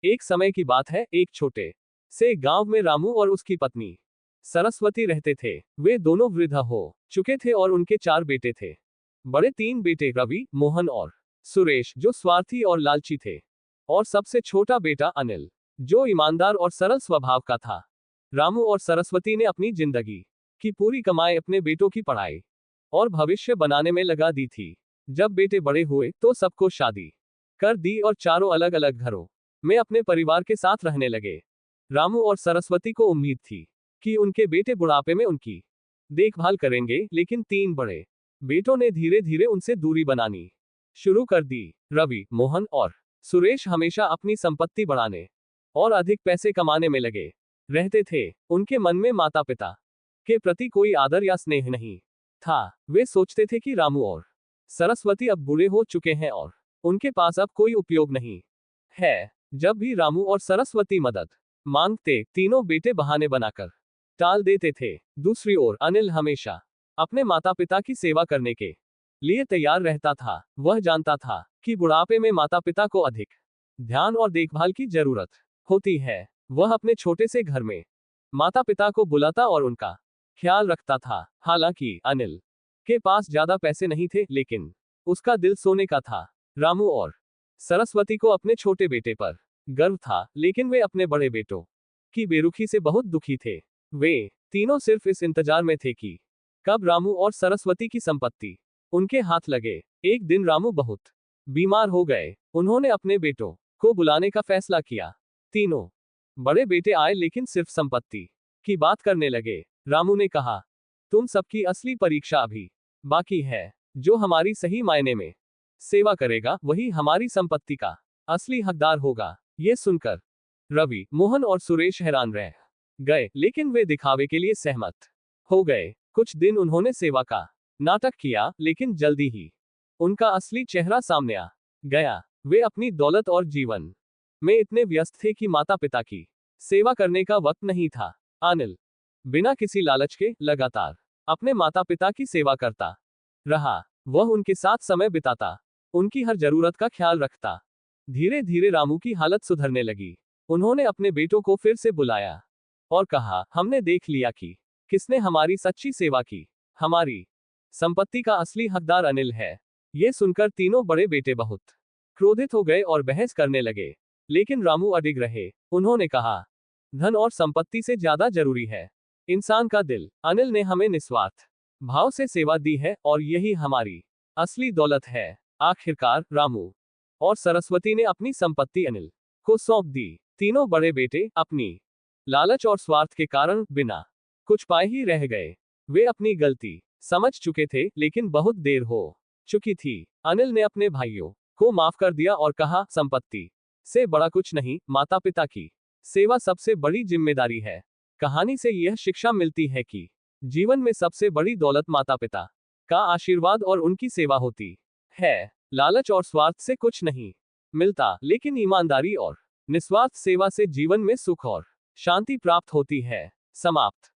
एक समय की बात है, एक छोटे से गांव में रामू और उसकी पत्नी सरस्वती रहते थे। वे दोनों वृद्ध हो चुके थे और उनके 4 बेटे थे। बड़े 3 बेटे रवि, मोहन और सुरेश, जो स्वार्थी और लालची थे, और सबसे छोटा बेटा अनिल, जो ईमानदार और सरल स्वभाव का था। रामू और सरस्वती ने अपनी जिंदगी की पूरी कमाई अपने बेटों की पढ़ाई और भविष्य बनाने में लगा दी थी। जब बेटे बड़े हुए तो सबको शादी कर दी और चारों अलग अलग घरों में अपने परिवार के साथ रहने लगे। रामू और सरस्वती को उम्मीद थी कि उनके बेटे बुढ़ापे में उनकी देखभाल करेंगे, लेकिन 3 बड़े बेटों ने धीरे धीरे उनसे दूरी बनानी शुरू कर दी। रवि, मोहन और सुरेश हमेशा अपनी संपत्ति बढ़ाने और अधिक पैसे कमाने में लगे रहते थे। उनके मन में माता पिता के प्रति कोई आदर या स्नेह नहीं था। वे सोचते थे कि रामू और सरस्वती अब बूढ़े हो चुके हैं और उनके पास अब कोई उपयोग नहीं है। जब भी रामू और सरस्वती मदद मांगते, तीनों बेटे बहाने बनाकर टाल देते थे। दूसरी ओर अनिल हमेशा अपने माता पिता की सेवा करने के लिए तैयार रहता था। वह जानता था कि बुढ़ापे में माता पिता को अधिक ध्यान और देखभाल की जरूरत होती है। वह अपने छोटे से घर में माता पिता को बुलाता और उनका ख्याल रखता था। हालांकि अनिल के पास ज्यादा पैसे नहीं थे, लेकिन उसका दिल सोने का था। रामू और सरस्वती को अपने छोटे बेटे पर गर्व था, लेकिन वे अपने बड़े बेटों की बेरुखी से बहुत दुखी थे। वे तीनों सिर्फ इस इंतजार में थे कि कब रामू और सरस्वती की संपत्ति उनके हाथ लगे। एक दिन रामू बहुत बीमार हो गए। उन्होंने अपने बेटों को बुलाने का फैसला किया। तीनों बड़े बेटे आए, लेकिन सिर्फ संपत्ति की बात करने लगे। रामू ने कहा, तुम सबकी असली परीक्षा अभी बाकी है। जो हमारी सही मायने में सेवा करेगा, वही हमारी संपत्ति का असली हकदार होगा। ये सुनकर रवि, मोहन और सुरेश हैरान रह गए, लेकिन वे दिखावे के लिए सहमत हो गए। कुछ दिन उन्होंने सेवा का नाटक किया, लेकिन जल्दी ही उनका असली चेहरा सामने आ गया। वे अपनी दौलत और जीवन में इतने व्यस्त थे कि माता पिता की सेवा करने का वक्त नहीं था। अनिल बिना किसी लालच के लगातार अपने माता पिता की सेवा करता रहा। वह उनके साथ समय बिताता, उनकी हर जरूरत का ख्याल रखता। धीरे धीरे रामू की हालत सुधरने लगी। उन्होंने अपने बेटों को फिर से बुलाया और कहा, हमने देख लिया कि किसने हमारी सच्ची सेवा की। हमारी संपत्ति का असली हकदार अनिल है। यह सुनकर तीनों बड़े बेटे बहुत क्रोधित हो गए और बहस करने लगे, लेकिन रामू अडिग रहे। उन्होंने कहा, धन और संपत्ति से ज्यादा जरूरी है इंसान का दिल। अनिल ने हमें निस्वार्थ भाव से सेवा दी है और यही हमारी असली दौलत है। आखिरकार रामू और सरस्वती ने अपनी संपत्ति अनिल को सौंप दी। तीनों बड़े बेटे अपनी लालच और स्वार्थ के कारण बिना कुछ पाए ही रह गए। वे अपनी गलती समझ चुके थे, लेकिन बहुत देर हो चुकी थी। अनिल ने अपने भाइयों को माफ कर दिया और कहा, संपत्ति से बड़ा कुछ नहीं, माता पिता की सेवा सबसे बड़ी जिम्मेदारी है। कहानी से यह शिक्षा मिलती है कि जीवन में सबसे बड़ी दौलत माता पिता का आशीर्वाद और उनकी सेवा होती है। लालच और स्वार्थ से कुछ नहीं मिलता, लेकिन ईमानदारी और निस्वार्थ सेवा से जीवन में सुख और शांति प्राप्त होती है। समाप्त।